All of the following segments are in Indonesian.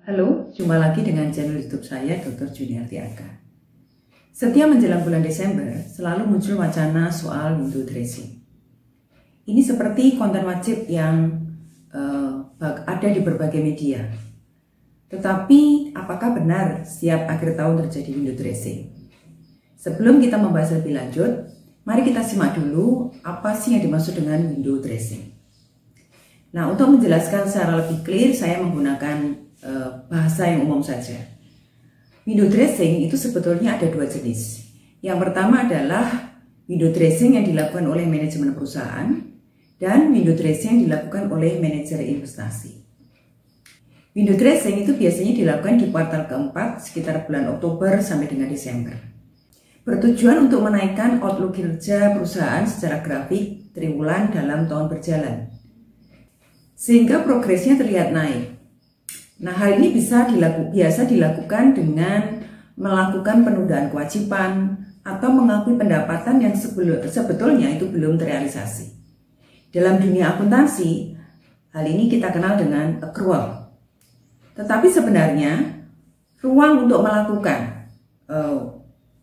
Halo, jumpa lagi dengan channel YouTube saya, Dr. Juniarti Aga. Setiap menjelang bulan Desember, selalu muncul wacana soal window dressing. Ini seperti konten wajib yang ada di berbagai media. Tetapi, apakah benar setiap akhir tahun terjadi window dressing? Sebelum kita membahas lebih lanjut, mari kita simak dulu apa sih yang dimaksud dengan window dressing. Nah, untuk menjelaskan secara lebih clear, saya menggunakan bahasa yang umum saja. Window dressing itu sebetulnya ada dua jenis. Yang pertama adalah window dressing yang dilakukan oleh manajemen perusahaan dan window dressing yang dilakukan oleh manajer investasi. Window dressing itu biasanya dilakukan di kuartal keempat sekitar bulan Oktober sampai dengan Desember. Bertujuan untuk menaikkan outlook kinerja perusahaan secara grafik triwulan dalam tahun berjalan, sehingga progresnya terlihat naik. Nah, hal ini biasa dilakukan dengan melakukan penundaan kewajiban atau mengakui pendapatan yang sebetulnya itu belum terrealisasi. Dalam dunia akuntansi, hal ini kita kenal dengan accrual. Tetapi sebenarnya, ruang untuk melakukan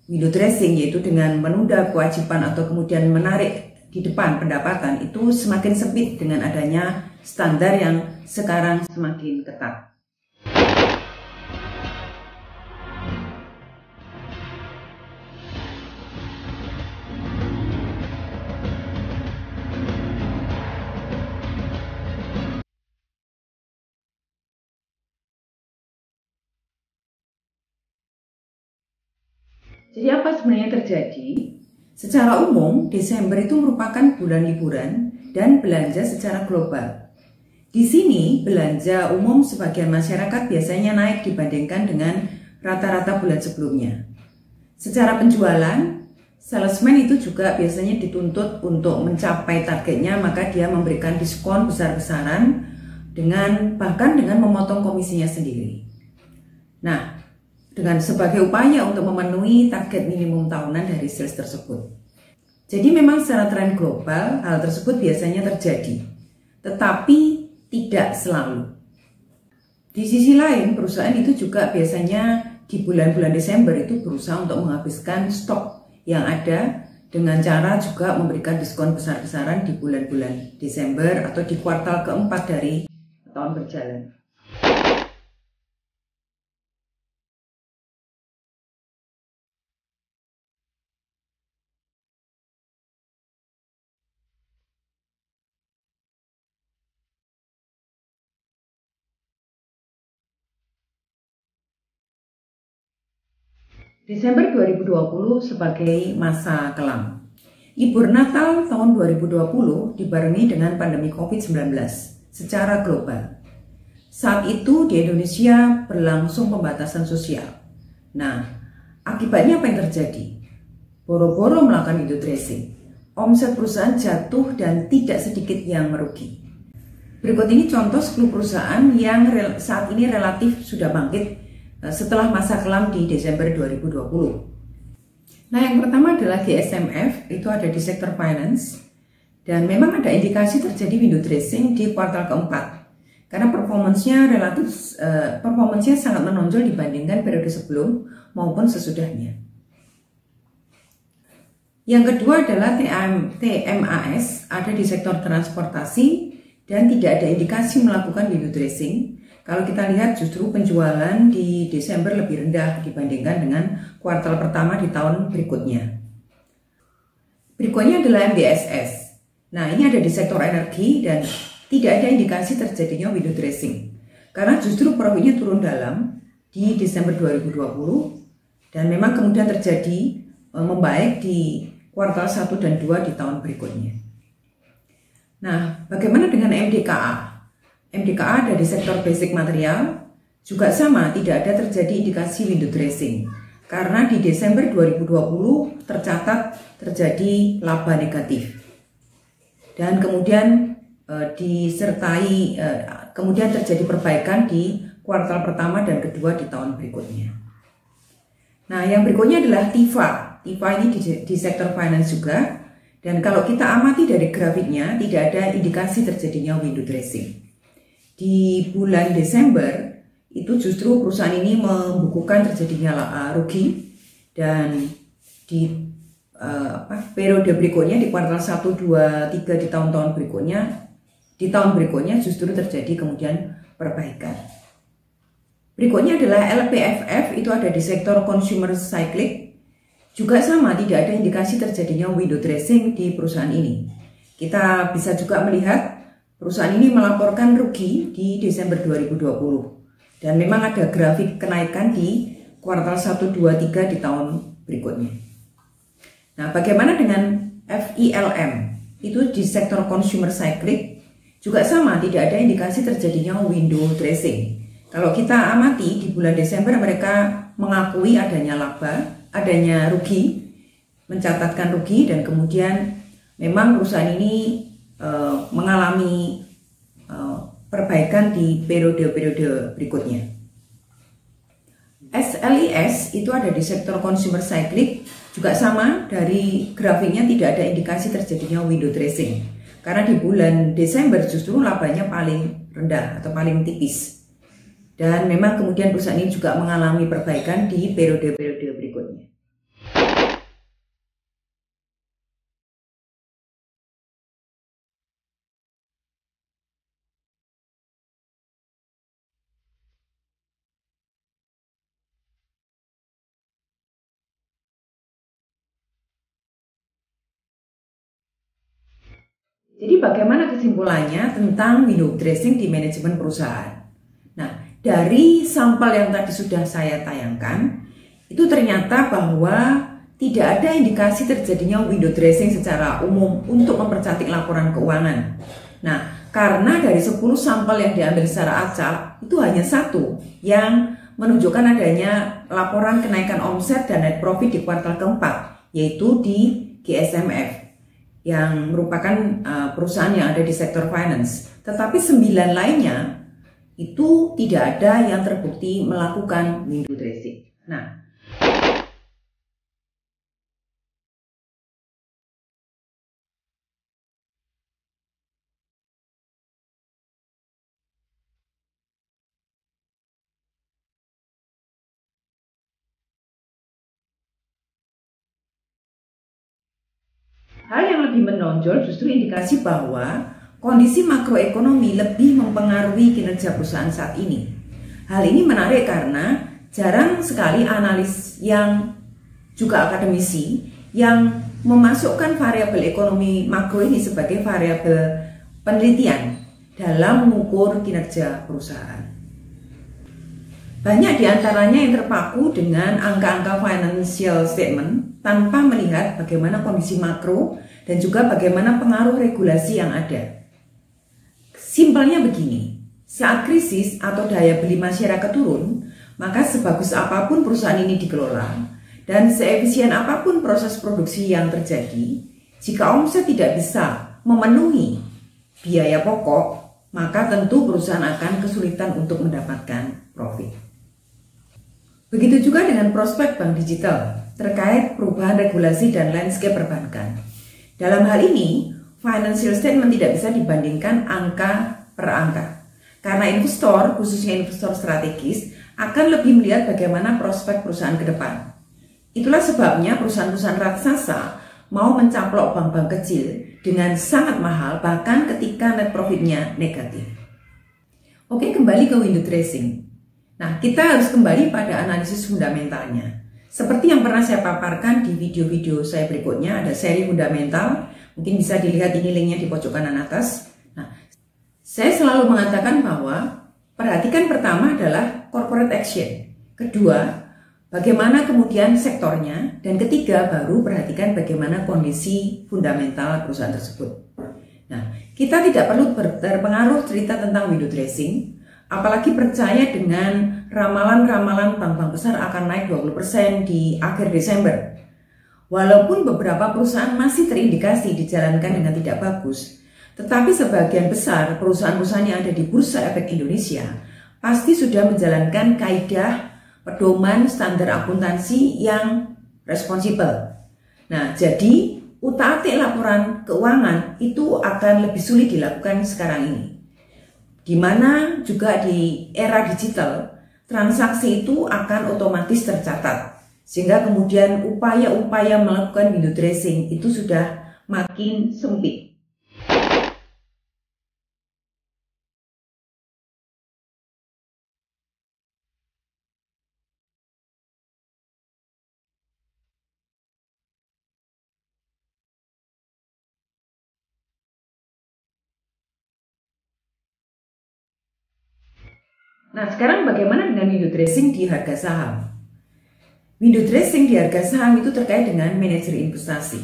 window dressing, yaitu dengan menunda kewajiban atau kemudian menarik di depan pendapatan, itu semakin sempit dengan adanya standar yang sekarang semakin ketat. Jadi apa sebenarnya terjadi? Secara umum, Desember itu merupakan bulan liburan dan belanja secara global. Di sini, belanja umum sebagian masyarakat biasanya naik dibandingkan dengan rata-rata bulan sebelumnya. Secara penjualan, salesman itu juga biasanya dituntut untuk mencapai targetnya, maka dia memberikan diskon besar-besaran bahkan dengan memotong komisinya sendiri. Nah, dengan sebagai upaya untuk memenuhi target minimum tahunan dari sales tersebut. Jadi memang secara tren global hal tersebut biasanya terjadi, tetapi tidak selalu. Di sisi lain, perusahaan itu juga biasanya di bulan-bulan Desember itu berusaha untuk menghabiskan stok yang ada dengan cara juga memberikan diskon besar-besaran di bulan-bulan Desember atau di kuartal keempat dari tahun berjalan. Desember 2020 sebagai masa kelam. Libur Natal tahun 2020 dibarengi dengan pandemi COVID-19 secara global. Saat itu di Indonesia berlangsung pembatasan sosial. Nah, akibatnya apa yang terjadi? Boro-boro melakukan window dressing. Omset perusahaan jatuh dan tidak sedikit yang merugi. Berikut ini contoh 10 perusahaan yang saat ini relatif sudah bangkit setelah masa kelam di Desember 2020. Nah, yang pertama adalah GSMF, itu ada di sektor finance, dan memang ada indikasi terjadi window dressing di kuartal keempat karena performance-nya sangat menonjol dibandingkan periode sebelum maupun sesudahnya. Yang kedua adalah TMAS, ada di sektor transportasi dan tidak ada indikasi melakukan window dressing. Kalau kita lihat justru penjualan di Desember lebih rendah dibandingkan dengan kuartal pertama di tahun berikutnya. Berikutnya adalah MBSS. Nah, ini ada di sektor energi dan tidak ada indikasi terjadinya window dressing. Karena justru profitnya turun dalam di Desember 2020 dan memang kemudian terjadi membaik di kuartal 1 dan 2 di tahun berikutnya. Nah, bagaimana dengan MDKA? MDKA ada di sektor basic material, juga sama, tidak ada terjadi indikasi window dressing. Karena di Desember 2020 tercatat terjadi laba negatif. Dan kemudian kemudian terjadi perbaikan di kuartal pertama dan kedua di tahun berikutnya. Nah, yang berikutnya adalah TIFA. TIFA ini di sektor finance juga. Dan kalau kita amati dari grafiknya, tidak ada indikasi terjadinya window dressing. Di bulan Desember itu justru perusahaan ini membukukan terjadinya rugi, dan di periode berikutnya di kuartal 1, 2, 3 di tahun-tahun berikutnya, di tahun berikutnya justru terjadi kemudian perbaikan. Berikutnya adalah LPFF, itu ada di sektor consumer cyclic. Juga sama, tidak ada indikasi terjadinya window dressing di perusahaan ini. Kita bisa juga melihat perusahaan ini melaporkan rugi di Desember 2020. Dan memang ada grafik kenaikan di kuartal 1, 2, 3 di tahun berikutnya. Nah, bagaimana dengan FILM? Itu di sektor consumer cyclic juga sama, tidak ada indikasi terjadinya window dressing. Kalau kita amati di bulan Desember mereka mengakui adanya laba, adanya rugi, mencatatkan rugi, dan kemudian memang perusahaan ini mengalami perbaikan di periode-periode berikutnya. SLIS itu ada di sektor consumer cyclic, juga sama, dari grafiknya tidak ada indikasi terjadinya window dressing. Karena di bulan Desember justru labanya paling rendah atau paling tipis. Dan memang kemudian perusahaan ini juga mengalami perbaikan di periode-periode berikutnya. Jadi bagaimana kesimpulannya tentang window dressing di manajemen perusahaan? Nah, dari sampel yang tadi sudah saya tayangkan, itu ternyata bahwa tidak ada indikasi terjadinya window dressing secara umum untuk mempercantik laporan keuangan. Nah, karena dari 10 sampel yang diambil secara acak, itu hanya 1 yang menunjukkan adanya laporan kenaikan omset dan net profit di kuartal keempat, yaitu di GSMF, yang merupakan perusahaan yang ada di sektor finance. Tetapi 9 lainnya itu tidak ada yang terbukti melakukan window dressing. Nah, hal yang lebih menonjol justru indikasi bahwa kondisi makroekonomi lebih mempengaruhi kinerja perusahaan saat ini. Hal ini menarik karena jarang sekali analis yang juga akademisi yang memasukkan variabel ekonomi makro ini sebagai variabel penelitian dalam mengukur kinerja perusahaan. Banyak diantaranya yang terpaku dengan angka-angka financial statement tanpa melihat bagaimana kondisi makro dan juga bagaimana pengaruh regulasi yang ada. Simpelnya begini, saat krisis atau daya beli masyarakat turun, maka sebagus apapun perusahaan ini dikelola dan seefisien apapun proses produksi yang terjadi, jika omset tidak bisa memenuhi biaya pokok, maka tentu perusahaan akan kesulitan untuk mendapatkan profit. Begitu juga dengan prospek bank digital terkait perubahan regulasi dan landscape perbankan. Dalam hal ini, financial statement tidak bisa dibandingkan angka per angka. Karena investor, khususnya investor strategis, akan lebih melihat bagaimana prospek perusahaan ke depan. Itulah sebabnya perusahaan-perusahaan raksasa mau mencaplok bank-bank kecil dengan sangat mahal, bahkan ketika net profitnya negatif. Oke, kembali ke window dressing. Nah, kita harus kembali pada analisis fundamentalnya. Seperti yang pernah saya paparkan di video-video saya berikutnya, ada seri fundamental, mungkin bisa dilihat ini linknya di pojok kanan atas. Nah, saya selalu mengatakan bahwa perhatikan pertama adalah corporate action, kedua bagaimana kemudian sektornya, dan ketiga baru perhatikan bagaimana kondisi fundamental perusahaan tersebut. Nah, kita tidak perlu terpengaruh cerita tentang window dressing, apalagi percaya dengan ramalan-ramalan bank-bank besar akan naik 20% di akhir Desember. Walaupun beberapa perusahaan masih terindikasi dijalankan dengan tidak bagus, tetapi sebagian besar perusahaan-perusahaan yang ada di Bursa Efek Indonesia pasti sudah menjalankan kaidah pedoman standar akuntansi yang responsibel. Nah, jadi utak-atik laporan keuangan itu akan lebih sulit dilakukan sekarang ini. Di mana juga di era digital, transaksi itu akan otomatis tercatat. Sehingga kemudian upaya-upaya melakukan window dressing itu sudah makin sempit. Nah, sekarang bagaimana dengan window dressing di harga saham? Window dressing di harga saham itu terkait dengan manajer investasi.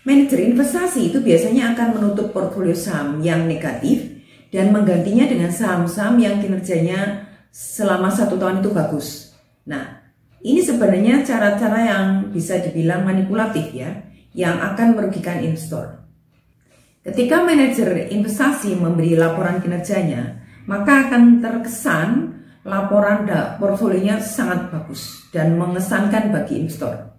Manajer investasi itu biasanya akan menutup portfolio saham yang negatif dan menggantinya dengan saham-saham yang kinerjanya selama 1 tahun itu bagus. Nah, ini sebenarnya cara-cara yang bisa dibilang manipulatif ya, yang akan merugikan investor. Ketika manajer investasi memberi laporan kinerjanya, maka akan terkesan laporan portfolionya sangat bagus dan mengesankan bagi investor.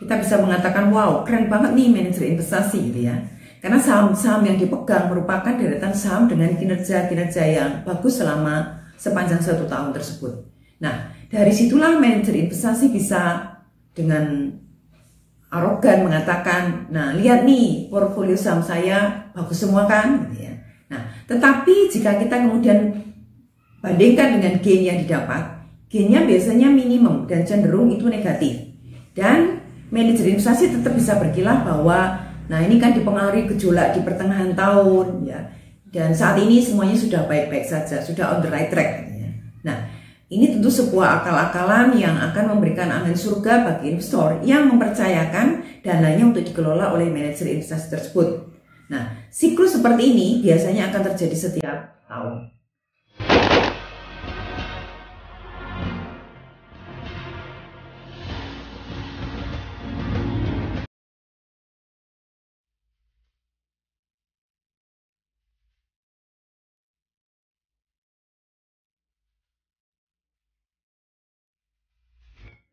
Kita bisa mengatakan, wow, keren banget nih manajer investasi gitu ya. Karena saham-saham yang dipegang merupakan deretan saham dengan kinerja-kinerja yang bagus selama sepanjang 1 tahun tersebut. Nah, dari situlah manajer investasi bisa dengan arogan mengatakan, nah lihat nih portfolio saham saya bagus semua kan gitu ya. Nah, tetapi jika kita kemudian bandingkan dengan gain yang didapat, gainnya biasanya minimum dan cenderung itu negatif. Dan manajer investasi tetap bisa berkilah bahwa, nah ini kan dipengaruhi gejolak di pertengahan tahun ya, dan saat ini semuanya sudah baik-baik saja, sudah on the right track. Ya. Nah, ini tentu sebuah akal-akalan yang akan memberikan angin surga bagi investor yang mempercayakan dananya untuk dikelola oleh manajer investasi tersebut. Nah, siklus seperti ini biasanya akan terjadi setiap tahun.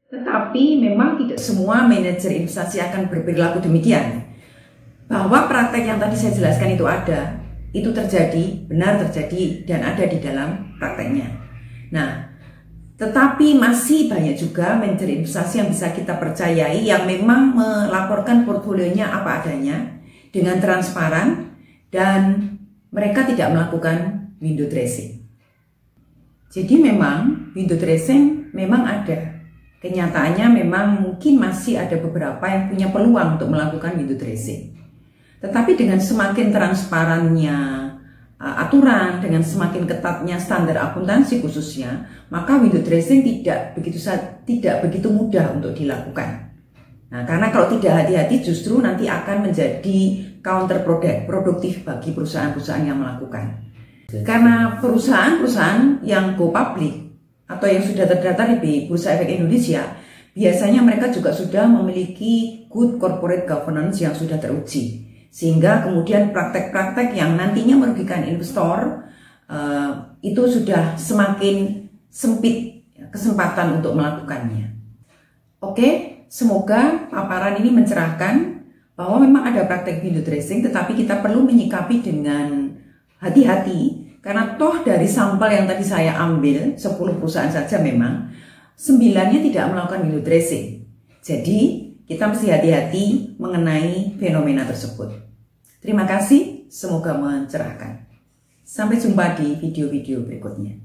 Tetapi memang tidak semua manajer investasi akan berperilaku demikian. Bahwa praktek yang tadi saya jelaskan itu ada, itu terjadi, benar terjadi, dan ada di dalam prakteknya. Nah, tetapi masih banyak juga manajer investasi yang bisa kita percayai yang memang melaporkan portfolionya apa adanya dengan transparan dan mereka tidak melakukan window dressing. Jadi memang window dressing memang ada. Kenyataannya memang mungkin masih ada beberapa yang punya peluang untuk melakukan window dressing. Tetapi dengan semakin transparannya aturan, dengan semakin ketatnya standar akuntansi khususnya, maka window dressing tidak begitu mudah untuk dilakukan. Nah, karena kalau tidak hati-hati justru nanti akan menjadi counterproduktif bagi perusahaan-perusahaan yang melakukan. Karena perusahaan-perusahaan yang go public atau yang sudah terdaftar di Bursa Efek Indonesia, biasanya mereka juga sudah memiliki good corporate governance yang sudah teruji. Sehingga kemudian praktek-praktek yang nantinya merugikan investor itu sudah semakin sempit kesempatan untuk melakukannya. Oke, semoga paparan ini mencerahkan bahwa memang ada praktek window dressing, tetapi kita perlu menyikapi dengan hati-hati. Karena toh dari sampel yang tadi saya ambil, 10 perusahaan saja memang, 9-nya tidak melakukan window dressing. Jadi, kita mesti hati-hati mengenai fenomena tersebut. Terima kasih, semoga mencerahkan. Sampai jumpa di video-video berikutnya.